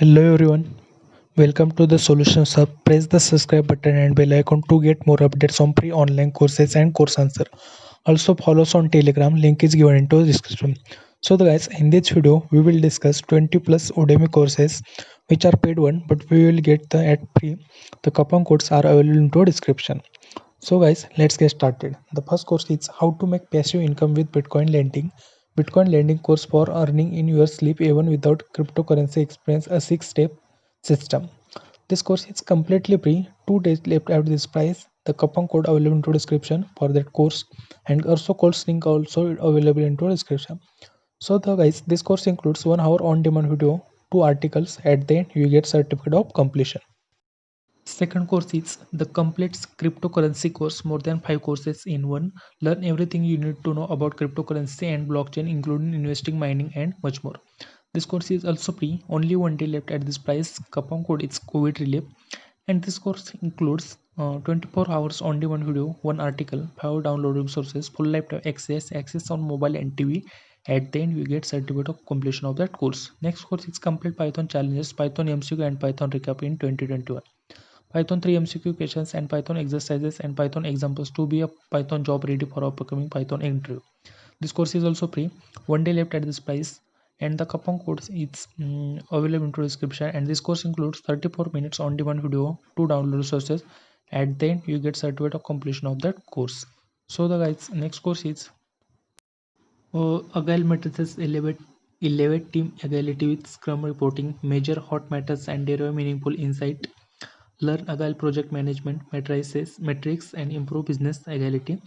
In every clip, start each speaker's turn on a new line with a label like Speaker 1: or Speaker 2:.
Speaker 1: Hello everyone, welcome to the Solutions Hub. Press the subscribe button and bell icon to get more updates on free online courses and course answer. Also follow us on Telegram, link is given into the description. So guys, in this video we will discuss 20 plus Udemy courses which are paid one, but we will get the at free. The coupon codes are available into description. So guys, let's get started. The first course is how to make passive income with Bitcoin lending. Bitcoin lending course for earning in your sleep even without cryptocurrency experience, a 6-step system. This course is completely free. 2 days left at this price. The coupon code available into description for that course, and also course link also available into description. So the guys, this course includes 1 hour on demand video, 2 articles. At the end you get certificate of completion. Second course is the complete cryptocurrency course, more than 5 courses in one. Learn everything you need to know about cryptocurrency and blockchain, including investing, mining, and much more. This course is also free, only 1 day left at this price. Coupon code is COVID relief. And this course includes 24 hours on demand video, 1 article, 5 download resources, full lifetime access on mobile and TV. At the end, you get certificate of completion of that course. Next course is complete Python challenges, Python MCQ, and Python recap in 2021. Python 3 MCQ questions and Python exercises and Python examples to be a Python job ready for upcoming Python interview. This course is also free. 1 day left at this price, and the coupon code is available in the description. And this course includes 34 minutes on demand video, 2 download resources. At the end, you get certificate of completion of that course. So the guys, next course is Agile matrices elevate team agility with Scrum reporting, measure hot matters and derive meaningful insight. Learn Agile project management, matrices, metrics, and improve business agility.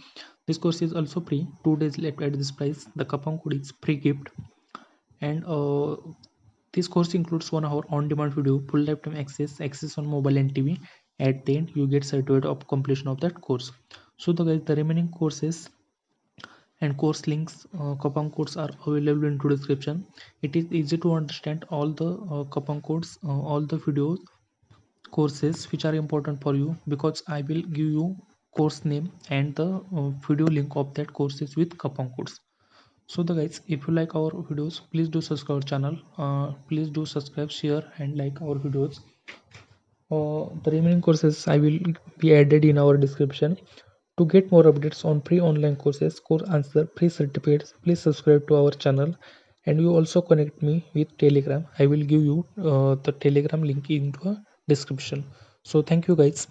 Speaker 1: This course is also free. 2 days left at this price. The coupon code is free gift. And this course includes 1 hour on-demand video, full lifetime access on mobile and TV. At the end, you get certificate of completion of that course. So the remaining courses and course links, coupon codes are available in the description. It is easy to understand all the coupon codes, all the videos courses which are important for you, because I will give you course name and the video link of that courses with coupon codes. So the guys, if you like our videos, please do subscribe our channel, please do subscribe, share, and like our videos. The remaining courses I will be added in our description. To get more updates on free online courses, course answer, free certificates, please subscribe to our channel. And you also connect me with Telegram. I will give you the Telegram link in the description. So thank you guys.